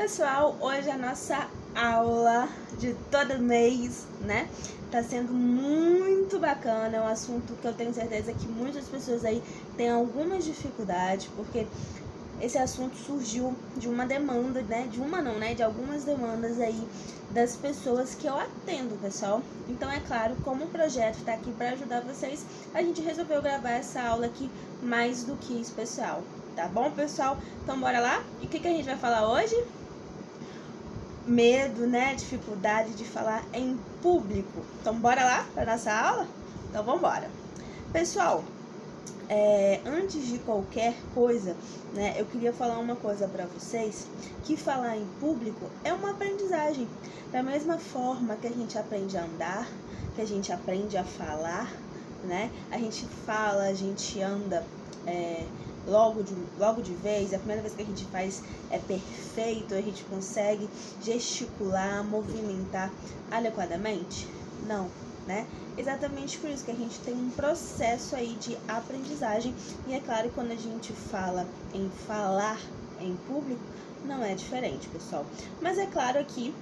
Pessoal, hoje a nossa aula de todo mês, né? Tá sendo muito bacana, é um assunto que eu tenho certeza que muitas pessoas aí têm algumas dificuldades, porque esse assunto surgiu de uma demanda, né? De algumas demandas aí das pessoas que eu atendo, pessoal. Então, é claro, como o projeto tá aqui para ajudar vocês, a gente resolveu gravar essa aula aqui mais do que especial, tá bom, pessoal? Então, bora lá? E o que a gente vai falar hoje? Medo, né? Dificuldade de falar em público. Então, bora lá para nossa aula? Então, vamos embora. Pessoal, antes de qualquer coisa, né, eu queria falar uma coisa para vocês, que falar em público é uma aprendizagem. Da mesma forma que a gente aprende a andar, que a gente aprende a falar, né? A gente fala, a gente anda logo de vez, a primeira vez que a gente faz é perfeito, a gente consegue gesticular, movimentar adequadamente? Não, né? Exatamente por isso que a gente tem um processo aí de aprendizagem, e é claro que quando a gente fala em falar em público, não é diferente, pessoal. Mas é claro que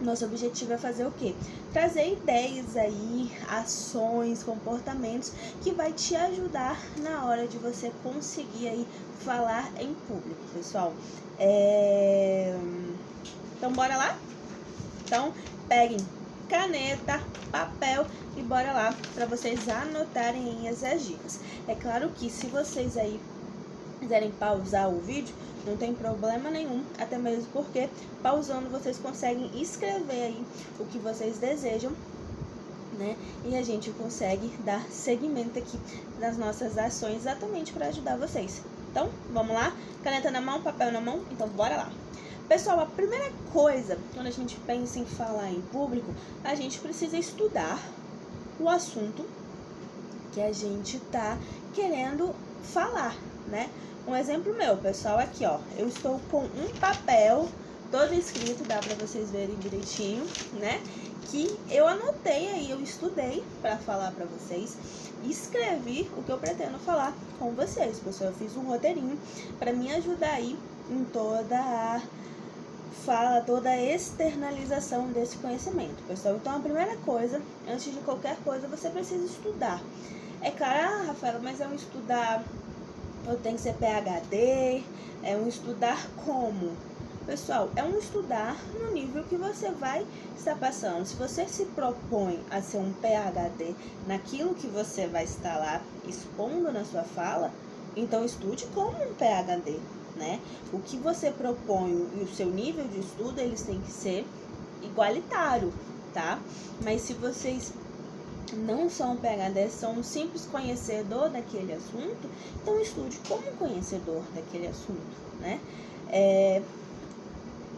nosso objetivo é fazer o quê? Trazer ideias aí, ações, comportamentos que vai te ajudar na hora de você conseguir aí falar em público, pessoal. Então, bora lá? Então, peguem caneta, papel e bora lá para vocês anotarem as dicas. É claro que se vocês aí quiserem pausar o vídeo, não tem problema nenhum, até mesmo porque pausando vocês conseguem escrever aí o que vocês desejam, né? E a gente consegue dar seguimento aqui nas nossas ações exatamente para ajudar vocês. Então, vamos lá? Caneta na mão, papel na mão, então bora lá. Pessoal, a primeira coisa, quando a gente pensa em falar em público, a gente precisa estudar o assunto que a gente tá querendo falar, né? Um exemplo meu, pessoal, aqui, ó, eu estou com um papel todo escrito, dá pra vocês verem direitinho, né? Que eu anotei aí, eu estudei pra falar pra vocês, escrevi o que eu pretendo falar com vocês, pessoal. Eu fiz um roteirinho pra me ajudar aí em toda a fala, toda a externalização desse conhecimento, pessoal. Então, a primeira coisa, antes de qualquer coisa, você precisa estudar. É claro, Rafaela, mas é um estudar, eu tenho que ser PhD, é um estudar como? Pessoal, é um estudar no nível que você vai estar passando. Se você se propõe a ser um PhD naquilo que você vai estar lá expondo na sua fala, então estude como um PhD, né? O que você propõe e o seu nível de estudo, eles têm que ser igualitário, tá? Mas se vocês não são PhD, são um simples conhecedor daquele assunto, então estude como um conhecedor daquele assunto, né?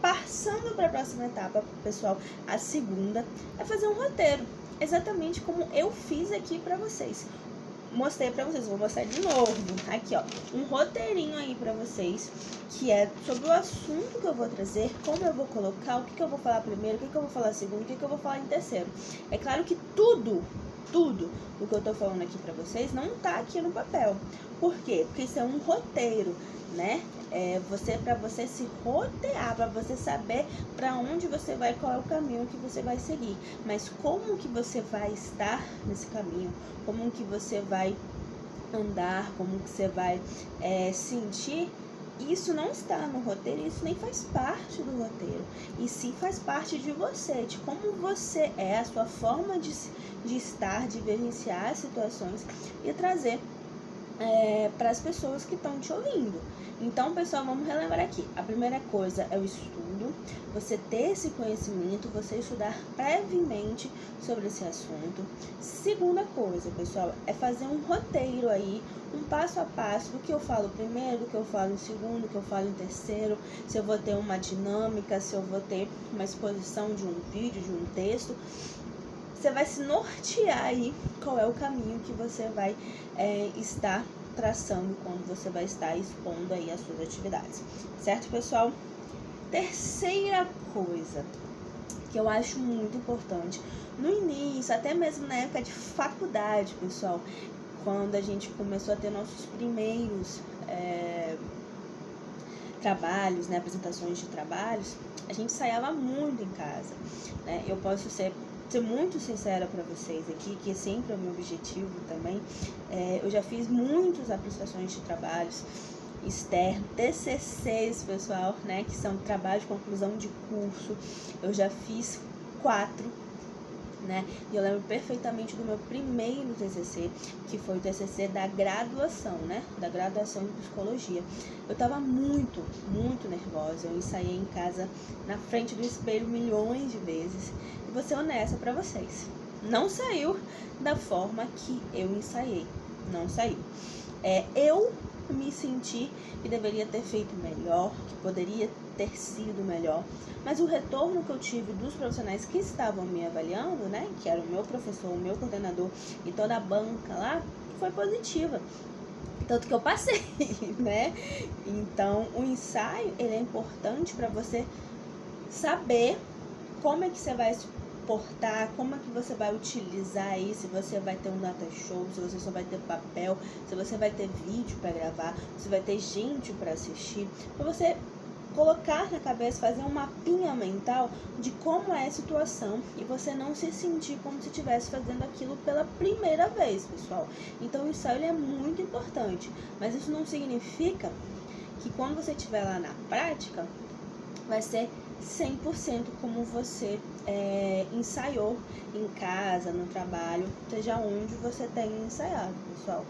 Passando para a próxima etapa, pessoal, a segunda é fazer um roteiro, exatamente como eu fiz aqui para vocês. Mostrei pra vocês, vou mostrar de novo. Aqui, ó, um roteirinho aí pra vocês, que é sobre o assunto que eu vou trazer, como eu vou colocar, o que eu vou falar primeiro, o que eu vou falar segundo, o que eu vou falar em terceiro. É claro que tudo o que eu tô falando aqui pra vocês não tá aqui no papel. Por quê? Porque isso é um roteiro, né? Pra você se rotear, pra você saber pra onde você vai, qual é o caminho que você vai seguir. Mas como que você vai estar nesse caminho, como que você vai andar, como que você vai sentir, isso não está no roteiro, isso nem faz parte do roteiro. E sim faz parte de você, de como você é, a sua forma de estar, de vivenciar as situações e trazer para as pessoas que estão te ouvindo. Então, pessoal, vamos relembrar aqui. A primeira coisa é o estudo, você ter esse conhecimento, você estudar previamente sobre esse assunto. Segunda coisa, pessoal, é fazer um roteiro aí, um passo a passo do que eu falo primeiro, do que eu falo em segundo, do que eu falo em terceiro, se eu vou ter uma dinâmica, se eu vou ter uma exposição de um vídeo, de um texto. Você vai se nortear aí qual é o caminho que você vai estar traçando quando você vai estar expondo aí as suas atividades, certo, pessoal? Terceira coisa que eu acho muito importante, no início, até mesmo na época de faculdade, pessoal, quando a gente começou a ter nossos primeiros trabalhos, né, apresentações de trabalhos, a gente ensaiava muito em casa, né? Eu posso ser muito sincera para vocês aqui, que sempre é o meu objetivo também. Eu já fiz muitas apresentações de trabalhos externo, TCCs, pessoal, né, que são trabalhos de conclusão de curso. Eu já fiz 4, né, e eu lembro perfeitamente do meu primeiro TCC, que foi o TCC da graduação, né, da graduação em psicologia. Eu tava muito nervosa, eu ensaiei em casa, na frente do espelho, milhões de vezes, e vou ser honesta pra vocês, não saiu da forma que eu ensaiei, não saiu. Eu me senti que deveria ter feito melhor, que poderia ter sido melhor, mas o retorno que eu tive dos profissionais que estavam me avaliando, né, que era o meu professor, o meu coordenador e toda a banca lá, foi positiva, tanto que eu passei, né? Então, o ensaio, ele é importante para você saber como é que você vai se portar, como é que você vai utilizar aí, se você vai ter um data show, se você só vai ter papel, se você vai ter vídeo para gravar, se vai ter gente para assistir, para você colocar na cabeça, fazer um mapinha mental de como é a situação e você não se sentir como se estivesse fazendo aquilo pela primeira vez, pessoal. Então o ensaio ele é muito importante, mas isso não significa que quando você estiver lá na prática, vai ser 100% como você ensaiou em casa, no trabalho, seja onde você tenha ensaiado, pessoal,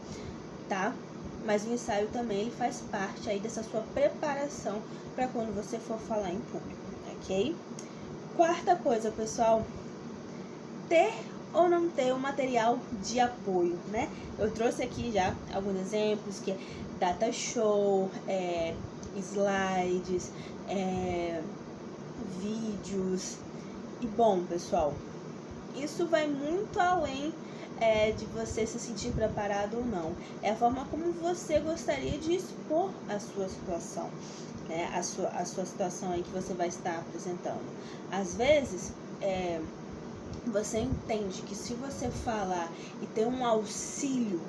tá? Mas o ensaio também ele faz parte aí dessa sua preparação para quando você for falar em público, ok? Quarta coisa, pessoal, ter ou não ter um material de apoio, né? Eu trouxe aqui já alguns exemplos, que é data show, slides, vídeos. E bom, pessoal, isso vai muito além de você se sentir preparado ou não. É a forma como você gostaria de expor a sua situação, né? A sua situação aí que você vai estar apresentando. Às vezes, você entende que se você falar e ter um auxílio,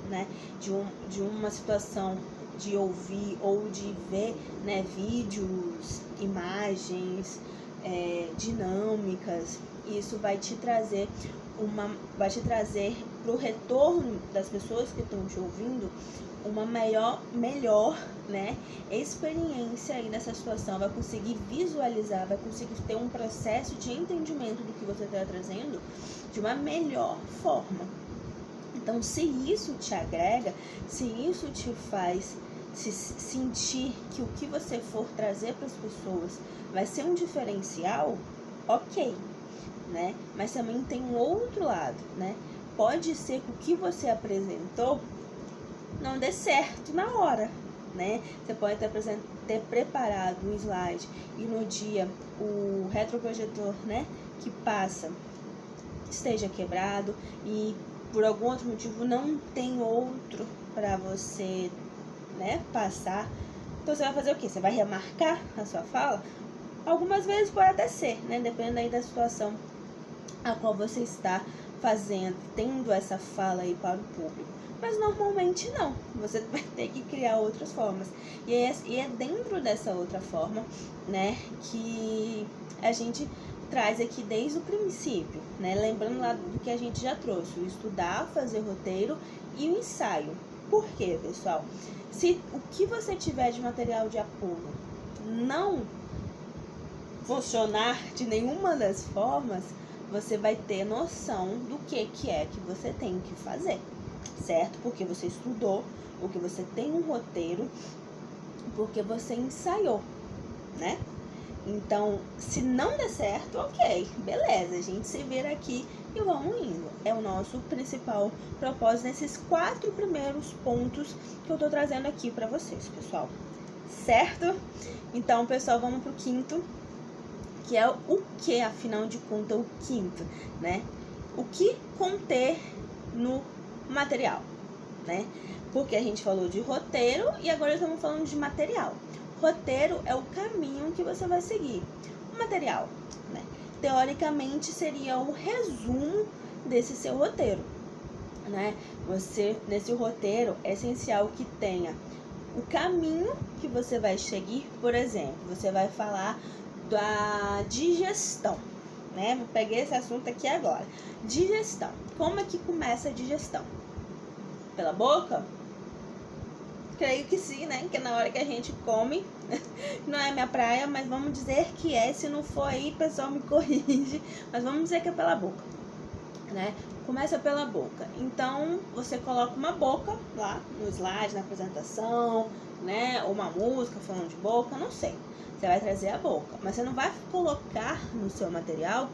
né, de uma situação de ouvir ou de ver, né, vídeos, imagens, dinâmicas, isso vai te trazer para o retorno das pessoas que estão te ouvindo uma melhor, né, experiência aí nessa situação, vai conseguir visualizar, vai conseguir ter um processo de entendimento do que você está trazendo de uma melhor forma. Então, se isso te agrega, se isso te faz se sentir que o que você for trazer para as pessoas vai ser um diferencial, ok, né? Mas também tem um outro lado, né? Pode ser que o que você apresentou não dê certo na hora, né? Você pode ter preparado um slide e no dia o retroprojetor, né, que passa esteja quebrado e por algum outro motivo não tem outro para você, né, passar. Então você vai fazer o quê? Você vai remarcar a sua fala? Algumas vezes pode até ser, né? Dependendo aí da situação a qual você está tendo essa fala aí para o público. Mas normalmente não. Você vai ter que criar outras formas. E é dentro dessa outra forma, né, que a gente traz aqui desde o princípio, né? Lembrando lá do que a gente já trouxe, o estudar, fazer roteiro e o ensaio. Por quê, pessoal? Se o que você tiver de material de apoio não funcionar de nenhuma das formas, você vai ter noção do que é que você tem que fazer, certo? Porque você estudou, porque você tem um roteiro, porque você ensaiou, né? Então, se não der certo, ok, beleza, a gente se vira aqui e vamos indo. É o nosso principal propósito nesses 4 primeiros pontos que eu tô trazendo aqui pra vocês, pessoal. Certo? Então, pessoal, vamos pro quinto, que é o que, afinal de contas, o quinto, né? O que conter no material, né? Porque a gente falou de roteiro e agora estamos falando de material. Roteiro é o caminho que você vai seguir. O material, né, teoricamente, seria o resumo desse seu roteiro, né? Nesse roteiro, é essencial que tenha o caminho que você vai seguir. Por exemplo, você vai falar da digestão, né? Vou pegar esse assunto aqui agora. Digestão. Como é que começa a digestão? Pela boca? Creio que sim, né? Que na hora que a gente come, não é minha praia, mas vamos dizer que é. Se não for aí, o pessoal me corrige. Mas vamos dizer que é pela boca, né? Começa pela boca. Então, você coloca uma boca lá no slide, na apresentação, né? Ou uma música falando de boca, não sei. Você vai trazer a boca, mas você não vai colocar no seu material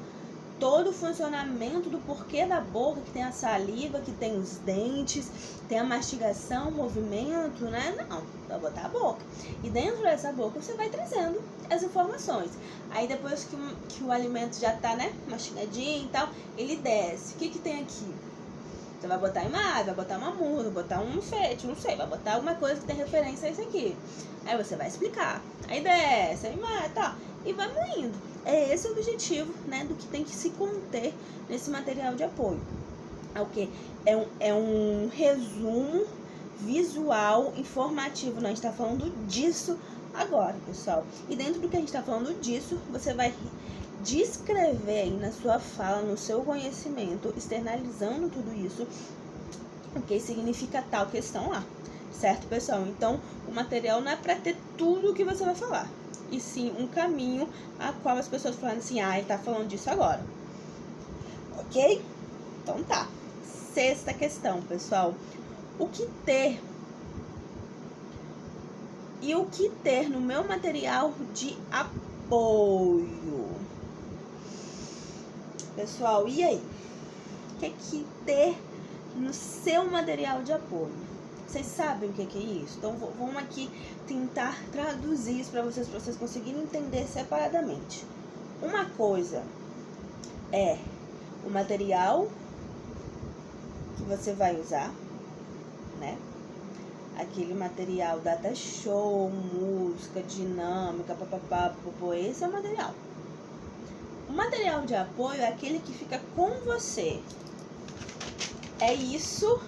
todo o funcionamento do porquê da boca, que tem a saliva, que tem os dentes, tem a mastigação, o movimento, né? Não, vai botar a boca. E dentro dessa boca você vai trazendo as informações. Aí depois que o alimento já tá, né, mastigadinho e tal, ele desce. O que que tem aqui? Você vai botar imagem, vai botar uma música, vai botar um enfeite, não sei, vai botar alguma coisa que tem referência a isso aqui. Aí você vai explicar. Aí desce, a imagem e tal. E vai indo. É esse o objetivo, né, do que tem que se conter nesse material de apoio. É o quê? É um resumo visual, informativo. Nós está falando disso agora, pessoal. E dentro do que a gente está falando disso, você vai descrever aí na sua fala, no seu conhecimento, externalizando tudo isso, o que significa tal questão lá. Certo, pessoal? Então, o material não é para ter tudo o que você vai falar, e sim um caminho a qual as pessoas falam assim, ele tá falando disso agora. Ok? Então tá. Sexta questão, pessoal. O que ter no meu material de apoio? Pessoal, e aí? O que ter no seu material de apoio? Vocês sabem o que é isso? Então vamos aqui tentar traduzir isso para vocês conseguirem entender separadamente. Uma coisa é o material que você vai usar, né? Aquele material data show, música, dinâmica, papapá, popô, esse é o material. O material de apoio é aquele que fica com você. É isso,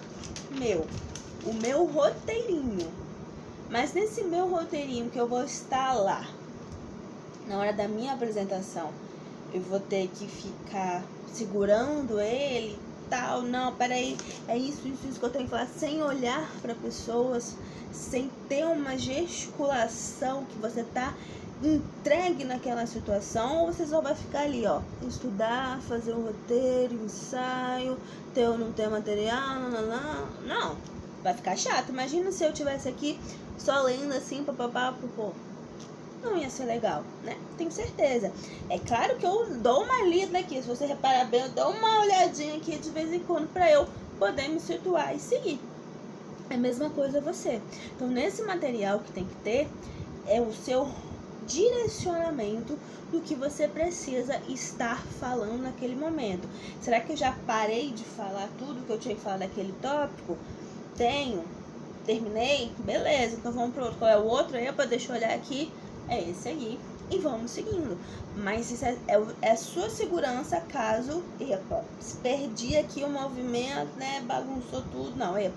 o meu roteirinho. Mas nesse meu roteirinho que eu vou estar lá, na hora da minha apresentação, eu vou ter que ficar segurando ele e tal. Não, peraí, é isso que eu tenho que falar, sem olhar para pessoas, sem ter uma gesticulação que você tá entregue naquela situação, ou você só vai ficar ali, ó, estudar, fazer um roteiro, ensaio, ter ou não ter material, não, vai ficar chato. Imagina se eu tivesse aqui só lendo assim, papapá, não ia ser legal, né? Tenho certeza. É claro que eu dou uma lida aqui, se você reparar bem, eu dou uma olhadinha aqui de vez em quando pra eu poder me situar e seguir. É a mesma coisa você. Então, nesse material que tem que ter é o seu direcionamento do que você precisa estar falando naquele momento. Será que eu já parei de falar tudo que eu tinha que falar daquele tópico? Tenho. Terminei? Beleza, então vamos pro outro. Qual é o outro aí? Deixa eu olhar aqui. É esse aí. E vamos seguindo. Mas isso é sua segurança caso, perdi aqui o movimento, né? Bagunçou tudo. Não, é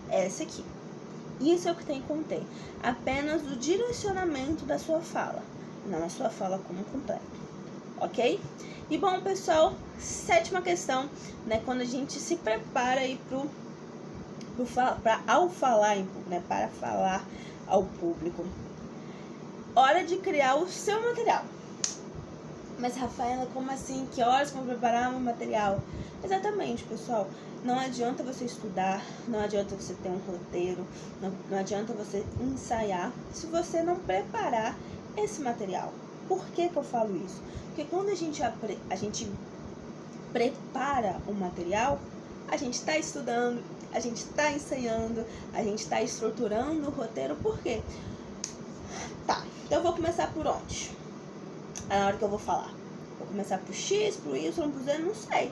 esse aqui. Isso é o que tem que conter. Apenas o direcionamento da sua fala, não a sua fala como completo. Ok? E bom, pessoal, sétima questão, né? Quando a gente se prepara aí ao falar, né? Para falar ao público. Hora de criar o seu material. Mas, Rafaela, como assim? Que horas vou preparar meu material? Exatamente, pessoal. Não adianta você estudar, não adianta você ter um roteiro, não adianta você ensaiar se você não preparar esse material. Por que eu falo isso? Porque quando a gente prepara o material, a gente está estudando, a gente está ensaiando, a gente está estruturando o roteiro. Por quê? Tá, então eu vou começar por onde? Na hora que eu vou falar. Vou começar pro X, pro Y, pro Z, não sei.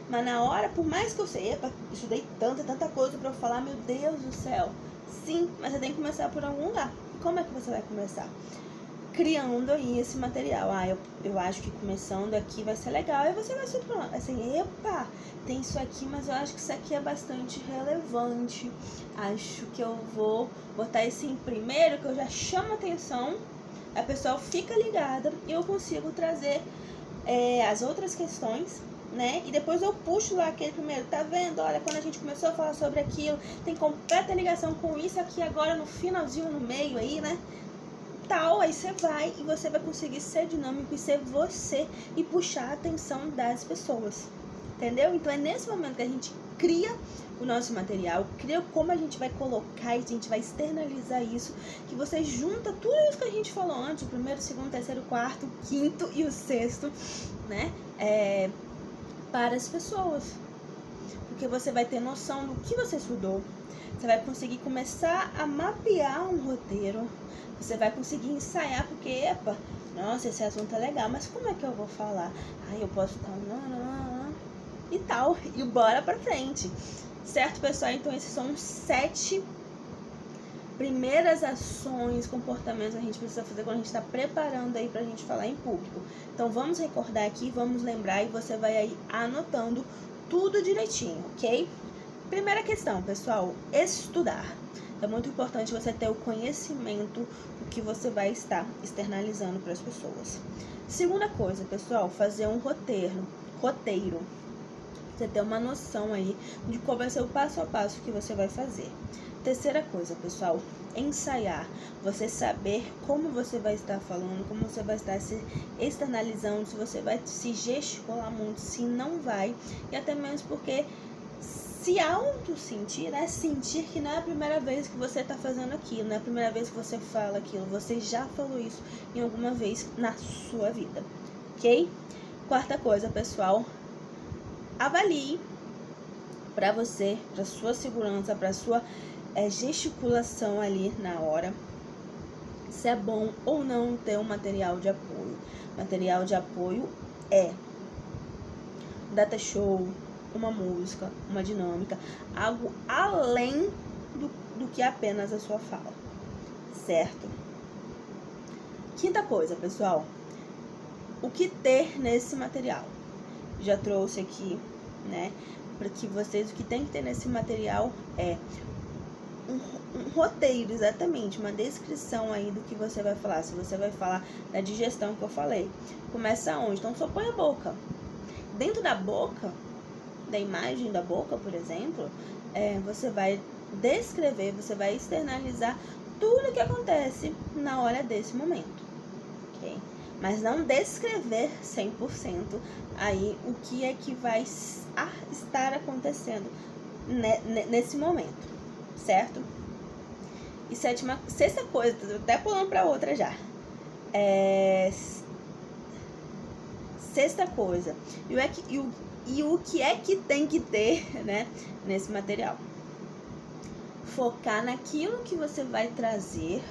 Mas na hora, por mais que eu sei, estudei tanta coisa pra eu falar, meu Deus do céu. Sim, mas você tem que começar por algum lugar. E como é que você vai começar? criando aí esse material. Eu acho que começando aqui vai ser legal. Aí você vai se falando assim, epa, tem isso aqui, mas eu acho que isso aqui é bastante relevante. Acho que eu vou botar esse em primeiro, que eu já chamo atenção, a pessoa fica ligada e eu consigo trazer as outras questões, né? E depois eu puxo lá aquele primeiro, tá vendo? Olha, quando a gente começou a falar sobre aquilo, tem completa ligação com isso aqui agora no finalzinho, no meio aí, né? Tal, aí você vai e você vai conseguir ser dinâmico e ser você e puxar a atenção das pessoas, entendeu? Então é nesse momento que a gente cria o nosso material, cria como a gente vai colocar e a gente vai externalizar isso, que você junta tudo isso que a gente falou antes, o primeiro, o segundo, o terceiro, o quarto, o quinto e o sexto, né? Para as pessoas, porque você vai ter noção do que você estudou, você vai conseguir começar a mapear um roteiro, você vai conseguir ensaiar, porque, epa, nossa, esse assunto é legal, mas como é que eu vou falar? Eu posso estar e tal, e bora pra frente, certo, pessoal? Então esses são os 7 primeiras ações, comportamentos que a gente precisa fazer quando a gente está preparando aí pra gente falar em público. Então vamos recordar aqui, vamos lembrar, e você vai aí anotando tudo direitinho, ok? Primeira questão, pessoal, estudar. É muito importante você ter o conhecimento do que você vai estar externalizando para as pessoas. Segunda coisa, pessoal, fazer um roteiro. Você ter uma noção aí de qual vai ser o passo a passo que você vai fazer. Terceira coisa, pessoal, ensaiar. Você saber como você vai estar falando, como você vai estar se externalizando, se você vai se gesticular muito, se não vai. E até mesmo porque se auto-sentir, né? Sentir que não é a primeira vez que você tá fazendo aquilo, não é a primeira vez que você fala aquilo, você já falou isso em alguma vez na sua vida, ok? Quarta coisa, pessoal, avalie para você, para sua segurança, para sua gesticulação ali na hora, se é bom ou não ter um material de apoio. Material de apoio é data show, uma música, uma dinâmica, algo além do que apenas a sua fala, certo? Quinta coisa, pessoal, o que ter nesse material? Já trouxe aqui, né, para que vocês, o que tem que ter nesse material é um roteiro, exatamente, uma descrição aí do que você vai falar. Se você vai falar da digestão que eu falei, começa onde? Então só põe a boca. Dentro da boca, da imagem da boca, por exemplo, você vai descrever, você vai externalizar tudo o que acontece na hora desse momento, ok? Mas não descrever 100% aí o que é que vai estar acontecendo nesse momento, certo? E sexta coisa, tô até pulando para outra já. Sexta coisa, e o que é que tem que ter, né, nesse material? Focar naquilo que você vai trazer,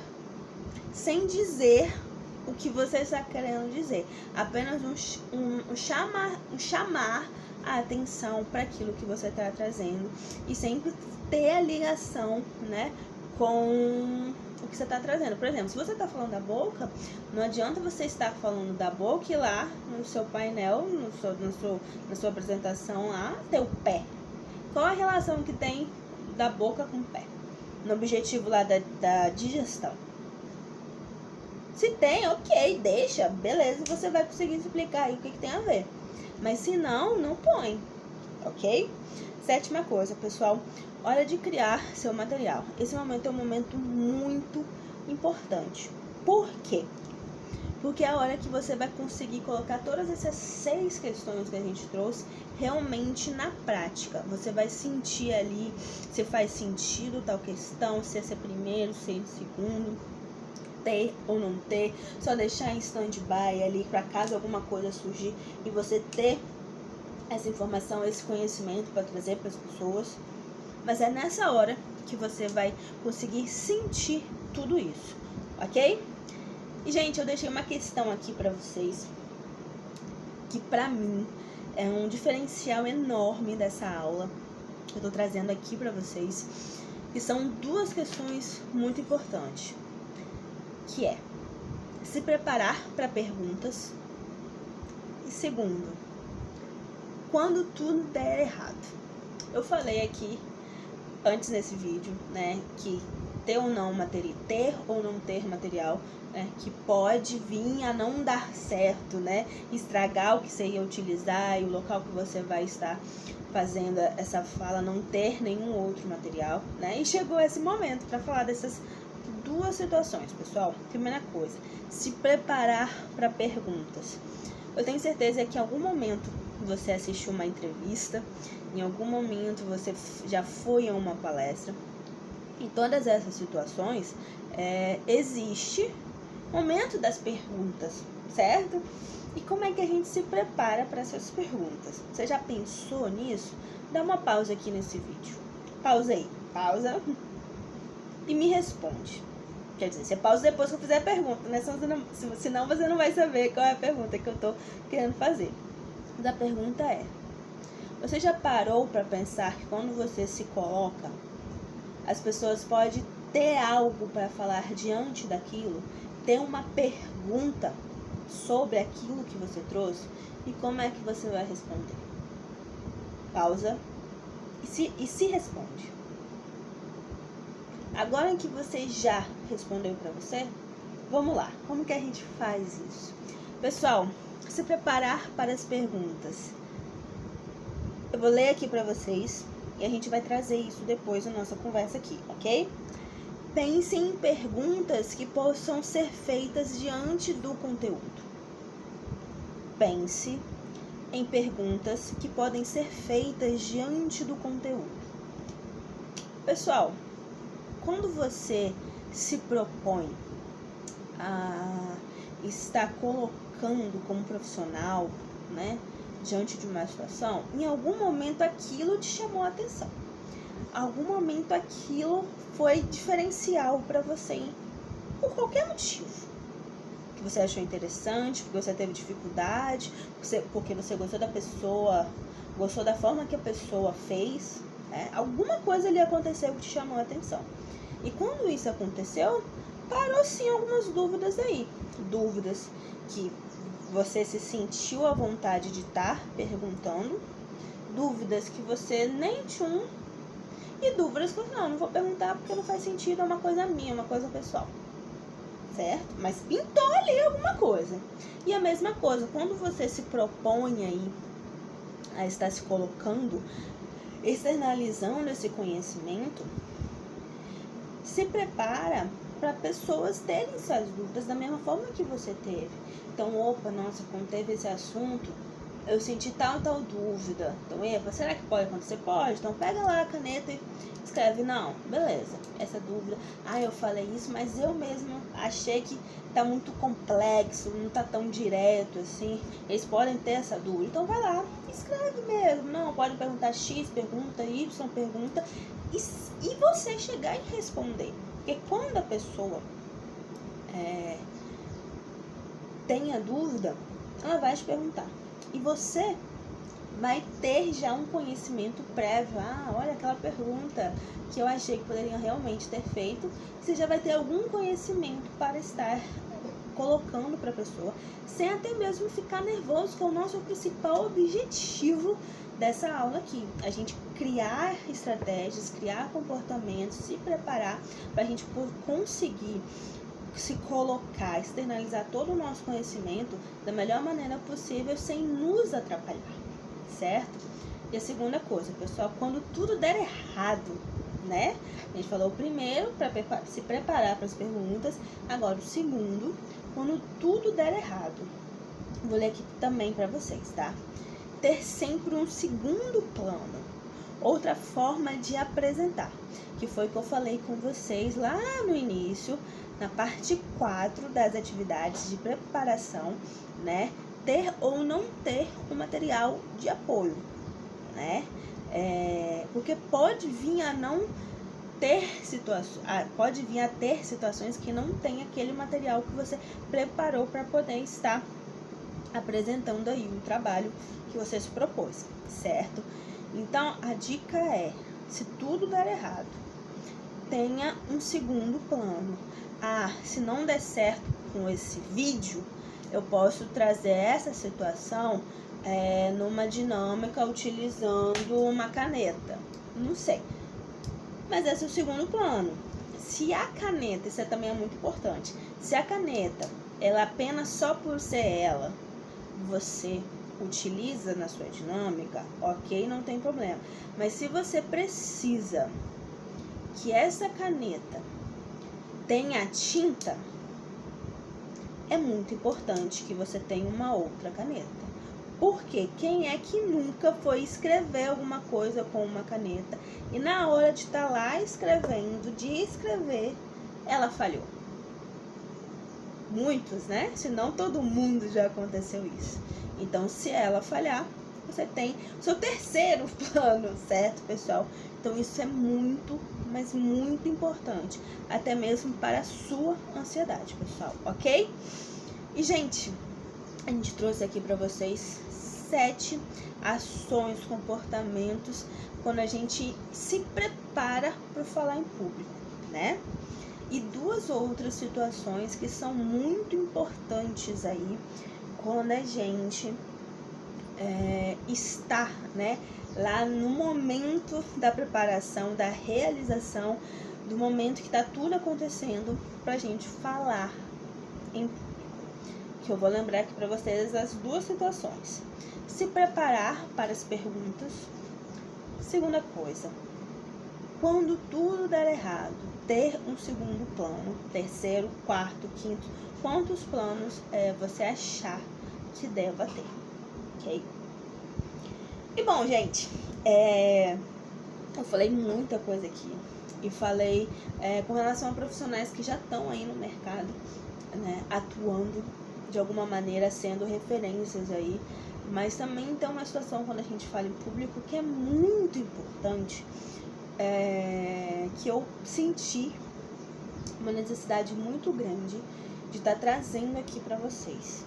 sem dizer o que você está querendo dizer. Apenas chamar a atenção para aquilo que você está trazendo. E sempre ter a ligação, né, com o que você está trazendo. Por exemplo, se você está falando da boca, não adianta você estar falando da boca e lá no seu painel, na sua apresentação lá, ter o pé. Qual a relação que tem da boca com o pé? No objetivo lá da digestão. Se tem, ok, deixa, beleza, você vai conseguir explicar aí o que tem a ver. Mas se não, não põe, ok? Sétima coisa, pessoal, hora de criar seu material. Esse momento é um momento muito importante. Por quê? Porque é a hora que você vai conseguir colocar todas essas 6 questões que a gente trouxe realmente na prática. Você vai sentir ali se faz sentido tal questão, se esse é primeiro, se é segundo, ter ou não ter, só deixar em stand-by ali para caso alguma coisa surgir e você ter essa informação, esse conhecimento para trazer para as pessoas. Mas é nessa hora que você vai conseguir sentir tudo isso, ok? E, gente, eu deixei uma questão aqui para vocês que para mim é um diferencial enorme dessa aula que eu tô trazendo aqui para vocês, que são 2 questões muito importantes, que é: se preparar para perguntas. E segundo, quando tudo der errado. Eu falei aqui antes nesse vídeo, né, que ter ou não ter material, né, que pode vir a não dar certo, né, estragar o que você ia utilizar e o local que você vai estar fazendo essa fala, não ter nenhum outro material, né, e chegou esse momento para falar dessas duas situações, pessoal. Primeira coisa, se preparar para perguntas. Eu tenho certeza que em algum momento você assistiu uma entrevista, em algum momento você já foi a uma palestra. Em todas essas situações, existe momento das perguntas, certo? E como é que a gente se prepara para essas perguntas? Você já pensou nisso? Dá uma pausa aqui nesse vídeo. Pausa aí, pausa e me responde. Quer dizer, você pausa depois que eu fizer a pergunta, né? Senão você não vai saber qual é a pergunta que eu tô querendo fazer. Mas a pergunta é: você já parou para pensar que quando você se coloca, as pessoas podem ter algo para falar diante daquilo, ter uma pergunta sobre aquilo que você trouxe, e como é que você vai responder? Pausa e se responde. Agora que você já respondeu para você, vamos lá. Como que a gente faz isso? Pessoal, se preparar para as perguntas. Eu vou ler aqui para vocês e a gente vai trazer isso depois na nossa conversa aqui, ok? Pense em perguntas que possam ser feitas diante do conteúdo. Pense em perguntas que podem ser feitas diante do conteúdo. Pessoal, quando você se propõe a estar colocando como profissional, né, diante de uma situação, em algum momento aquilo te chamou a atenção. Algum momento aquilo foi diferencial para você, por qualquer motivo. Que você achou interessante, porque você teve dificuldade, porque você gostou da pessoa, gostou da forma que a pessoa fez, né? Alguma coisa ali aconteceu que te chamou a atenção. E quando isso aconteceu, parou sim algumas dúvidas aí. Dúvidas que você se sentiu à vontade de estar perguntando, dúvidas que você nem tinha, e dúvidas que você não vou perguntar porque não faz sentido, é uma coisa minha, uma coisa pessoal. Certo? Mas pintou ali alguma coisa. E a mesma coisa, quando você se propõe aí a estar se colocando, externalizando esse conhecimento, se prepara para pessoas terem essas dúvidas da mesma forma que você teve. Então, nossa, quando teve esse assunto, eu senti tal dúvida. Então, será que pode acontecer? Pode. Então, pega lá a caneta e escreve, não, beleza, essa dúvida. Eu falei isso, mas eu mesmo achei que tá muito complexo, não tá tão direto assim. Eles podem ter essa dúvida. Então, vai lá, escreve mesmo. Não, pode perguntar X, pergunta Y, pergunta. E você chegar e responder. Porque quando a pessoa tem a dúvida, ela vai te perguntar. E você vai ter já um conhecimento prévio. Olha aquela pergunta que eu achei que poderia realmente ter feito. Você já vai ter algum conhecimento para estar colocando para a pessoa, sem até mesmo ficar nervoso, que é o nosso principal objetivo dessa aula aqui. A gente criar estratégias, criar comportamentos, se preparar para a gente conseguir se colocar, externalizar todo o nosso conhecimento da melhor maneira possível, sem nos atrapalhar, certo? E a segunda coisa, pessoal, quando tudo der errado, né? A gente falou o primeiro, para se preparar para as perguntas. Agora, o segundo, quando tudo der errado. Vou ler aqui também para vocês, tá? Ter sempre um segundo plano. Outra forma de apresentar, que foi o que eu falei com vocês lá no início, na parte 4 das atividades de preparação, né? Ter ou não ter um material de apoio, né? Porque pode vir a não ter situações que não tem aquele material que você preparou para poder estar apresentando aí o trabalho que você se propôs, certo? Então, a dica é, se tudo der errado, tenha um segundo plano. Se não der certo com esse vídeo, eu posso trazer essa situação numa dinâmica utilizando uma caneta. Não sei. Mas esse é o segundo plano. Se a caneta, isso também é muito importante, se a caneta, ela apenas só por ser ela, você utiliza na sua dinâmica, ok, não tem problema. Mas se você precisa que essa caneta tenha tinta, é muito importante que você tenha uma outra caneta. Porque quem é que nunca foi escrever alguma coisa com uma caneta e na hora de estar lá escrevendo, de escrever, ela falhou? Muitos, né? Se não todo mundo já aconteceu isso. Então, se ela falhar, você tem o seu terceiro plano, certo, pessoal? Então, isso é muito, mas muito importante. Até mesmo para a sua ansiedade, pessoal, ok? E, gente, a gente trouxe aqui para vocês 7 ações, comportamentos quando a gente se prepara para falar em público, né? E 2 outras situações que são muito importantes aí quando a gente está, né, lá no momento da preparação, da realização, do momento que está tudo acontecendo pra gente falar em público. Que eu vou lembrar aqui para vocês as 2 situações. Se preparar para as perguntas. Segunda coisa, quando tudo der errado, ter um segundo plano, terceiro, quarto, quinto, quantos planos você achar que deva ter, ok? E bom, gente, eu falei muita coisa aqui e falei com relação a profissionais que já estão aí no mercado, né, atuando de alguma maneira, sendo referências aí, mas também tem uma situação quando a gente fala em público que é muito importante, que eu senti uma necessidade muito grande de estar trazendo aqui para vocês.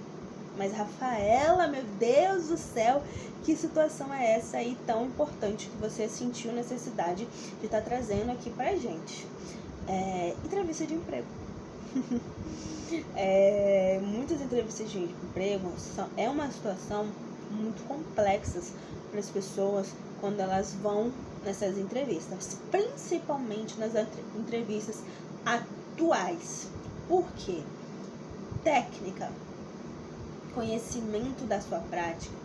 Mas, Rafaela, meu Deus do céu, que situação é essa aí tão importante que você sentiu necessidade de estar trazendo aqui pra gente? Entrevista de emprego. Muitas entrevistas de emprego é uma situação muito complexa para as pessoas quando elas vão nessas entrevistas, principalmente nas entrevistas atuais. Por quê? Técnica, conhecimento da sua prática,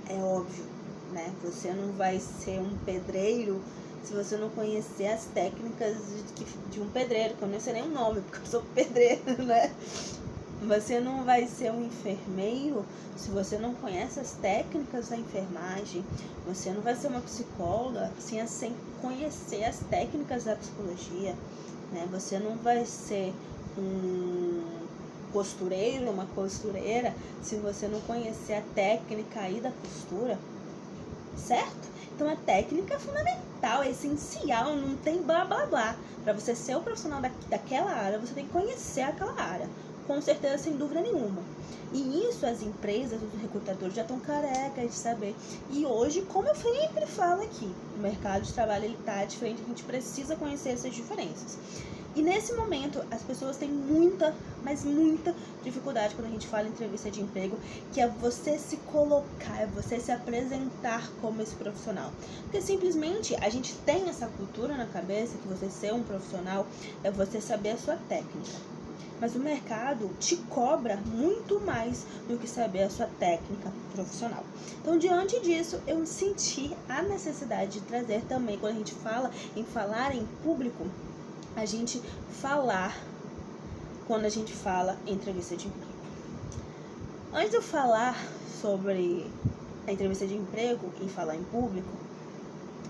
é óbvio, né? Você não vai ser um pedreiro se você não conhecer as técnicas de um pedreiro, que eu não sei nem o nome, porque eu sou pedreiro, né? Você não vai ser um enfermeiro se você não conhece as técnicas da enfermagem. Você não vai ser uma psicóloga sem conhecer as técnicas da psicologia, né? Você não vai ser um costureiro, uma costureira, se você não conhecer a técnica aí da costura, certo? Então a técnica é fundamental, é essencial, não tem blá blá blá. Para você ser o profissional daquela área, você tem que conhecer aquela área, com certeza, sem dúvida nenhuma. E isso as empresas, os recrutadores já estão carecas de saber. E hoje, como eu sempre falo aqui, o mercado de trabalho ele tá diferente, a gente precisa conhecer essas diferenças. E nesse momento, as pessoas têm muita, mas muita dificuldade quando a gente fala em entrevista de emprego, que é você se colocar, é você se apresentar como esse profissional. Porque simplesmente a gente tem essa cultura na cabeça que você ser um profissional é você saber a sua técnica. Mas o mercado te cobra muito mais do que saber a sua técnica profissional. Então, diante disso, eu senti a necessidade de trazer também, quando a gente fala em falar em público, a gente falar quando a gente fala em entrevista de emprego. Antes de eu falar sobre a entrevista de emprego e falar em público,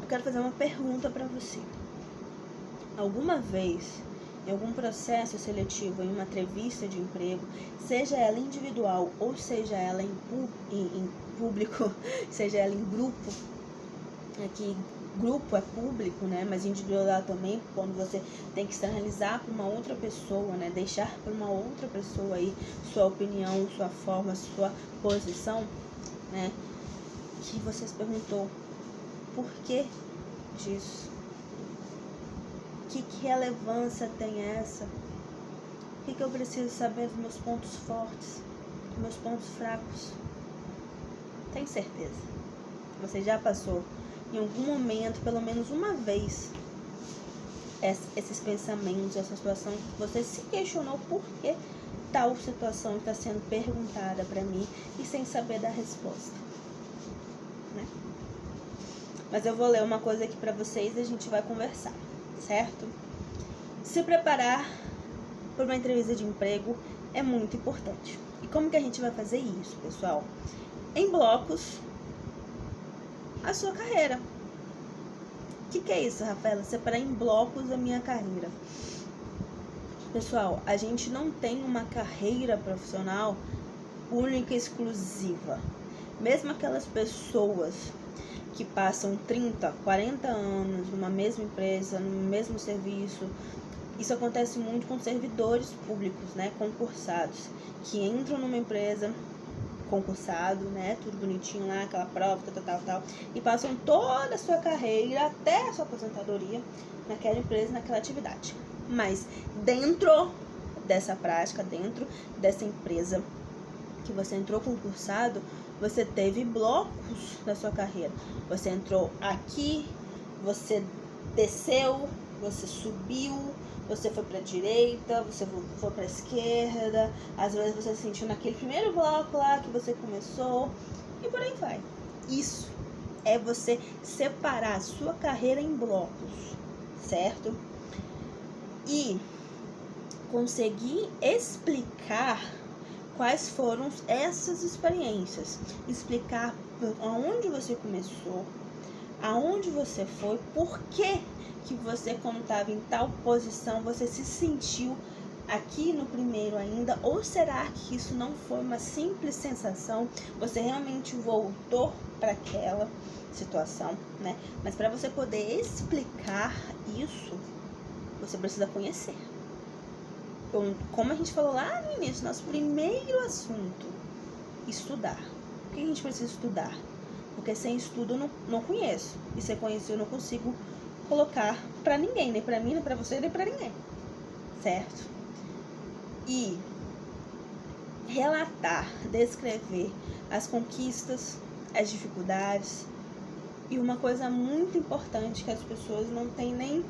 eu quero fazer uma pergunta para você. Alguma vez, em algum processo seletivo, em uma entrevista de emprego, seja ela individual ou seja ela em público, seja ela em grupo, aqui grupo é público, né? Mas individual também, quando você tem que externalizar para uma outra pessoa, né? Deixar para uma outra pessoa aí sua opinião, sua forma, sua posição, né? Que você se perguntou por que disso? Que relevância tem essa? Por que eu preciso saber dos meus pontos fortes, dos meus pontos fracos? Tenho certeza. Você já passou em algum momento, pelo menos uma vez, esses pensamentos, essa situação, você se questionou por que tal situação está sendo perguntada para mim e sem saber da resposta, né? Mas eu vou ler uma coisa aqui para vocês e a gente vai conversar, certo? Se preparar para uma entrevista de emprego é muito importante. E como que a gente vai fazer isso, pessoal? Em blocos, a sua carreira. O que é isso, Rafaela? Separar em blocos a minha carreira. Pessoal, a gente não tem uma carreira profissional única e exclusiva. Mesmo aquelas pessoas que passam 30, 40 anos numa mesma empresa, no mesmo serviço, isso acontece muito com servidores públicos, né, concursados, que entram numa empresa concursado, né, tudo bonitinho lá, aquela prova, tal, e passam toda a sua carreira até a sua aposentadoria naquela empresa, naquela atividade. Mas dentro dessa prática, dentro dessa empresa que você entrou concursado, você teve blocos da sua carreira. Você entrou aqui, você desceu, você subiu, você foi para a direita, você foi para a esquerda, às vezes você se sentiu naquele primeiro bloco lá que você começou, e por aí vai. Isso é você separar a sua carreira em blocos, certo? E conseguir explicar quais foram essas experiências, explicar aonde você começou, aonde você foi, por que você, quando estava em tal posição, você se sentiu aqui no primeiro ainda, ou será que isso não foi uma simples sensação, você realmente voltou para aquela situação, né? Mas para você poder explicar isso, você precisa conhecer. Como a gente falou lá no início, nosso primeiro assunto, estudar. Por que a gente precisa estudar? Porque sem estudo eu não conheço, e sem conhecer eu não consigo colocar para ninguém, nem para mim, nem para você, nem para ninguém, certo? E relatar, descrever as conquistas, as dificuldades, e uma coisa muito importante que as pessoas não têm nem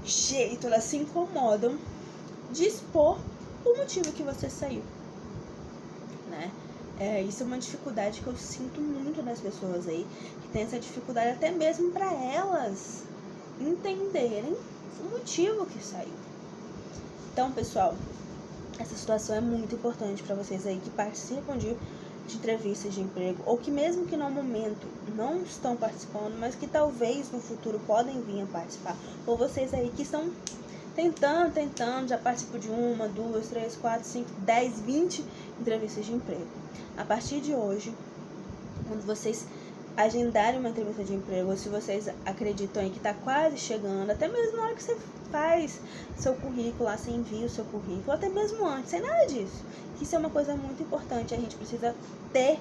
jeito, elas se incomodam de expor o motivo que você saiu, né? Isso é uma dificuldade que eu sinto muito nas pessoas aí, que tem essa dificuldade até mesmo para elas entenderem o motivo que saiu. Então, pessoal, essa situação é muito importante para vocês aí que participam de entrevistas de emprego, ou que mesmo que no momento não estão participando, mas que talvez no futuro podem vir a participar, ou vocês aí que estão tentando, já participam de 1, 2, 3, 4, 5, 10, 20 entrevistas de emprego. A partir de hoje, quando vocês agendarem uma entrevista de emprego, ou se vocês acreditam aí que está quase chegando, até mesmo na hora que você faz seu currículo lá, você envia o seu currículo, ou até mesmo antes, sem nada disso. Isso é uma coisa muito importante, a gente precisa ter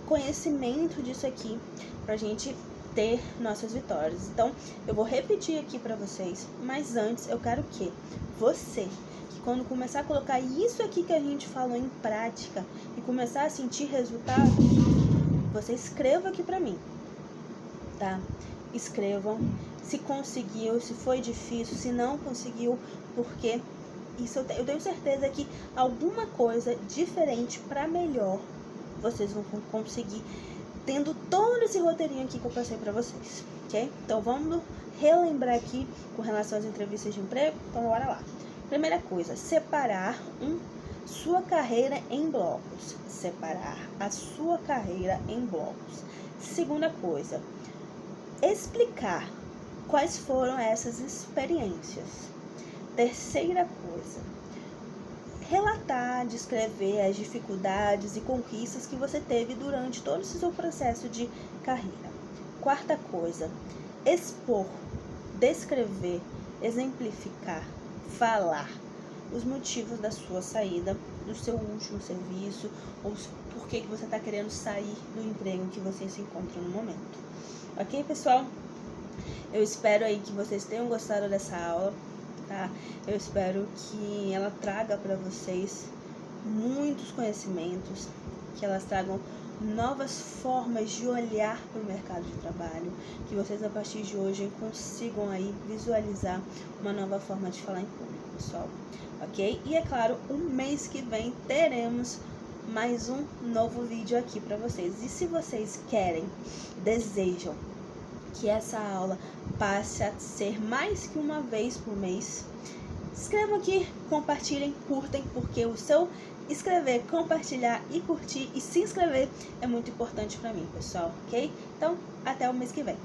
conhecimento disso aqui pra gente ter nossas vitórias. Então, eu vou repetir aqui pra vocês, mas antes eu quero que você, que quando começar a colocar isso aqui que a gente falou em prática e começar a sentir resultado, você escreva aqui pra mim, tá? Escrevam se conseguiu, se foi difícil, se não conseguiu, porque isso eu tenho certeza que alguma coisa diferente pra melhor vocês vão conseguir tendo todo esse roteirinho aqui que eu passei pra vocês, ok? Então vamos relembrar aqui com relação às entrevistas de emprego. Então bora lá. Primeira coisa, separar sua carreira em blocos. Separar a sua carreira em blocos. Segunda coisa, explicar quais foram essas experiências. Terceira coisa, relatar, descrever as dificuldades e conquistas que você teve durante todo esse seu processo de carreira. Quarta coisa, expor, descrever, exemplificar, falar os motivos da sua saída do seu último serviço, ou por que você está querendo sair do emprego que você se encontra no momento. Ok, pessoal? Eu espero aí que vocês tenham gostado dessa aula. tá? Eu espero que ela traga para vocês muitos conhecimentos, que elas tragam novas formas de olhar para o mercado de trabalho, que vocês a partir de hoje consigam aí visualizar uma nova forma de falar em público, pessoal, ok? E é claro, o mês que vem teremos mais um novo vídeo aqui para vocês. E se vocês querem, desejam que essa aula passe a ser mais que uma vez por mês, escrevam aqui, compartilhem, curtem, porque o seu escrever, compartilhar e curtir e se inscrever é muito importante para mim, pessoal, ok? Então, até o mês que vem.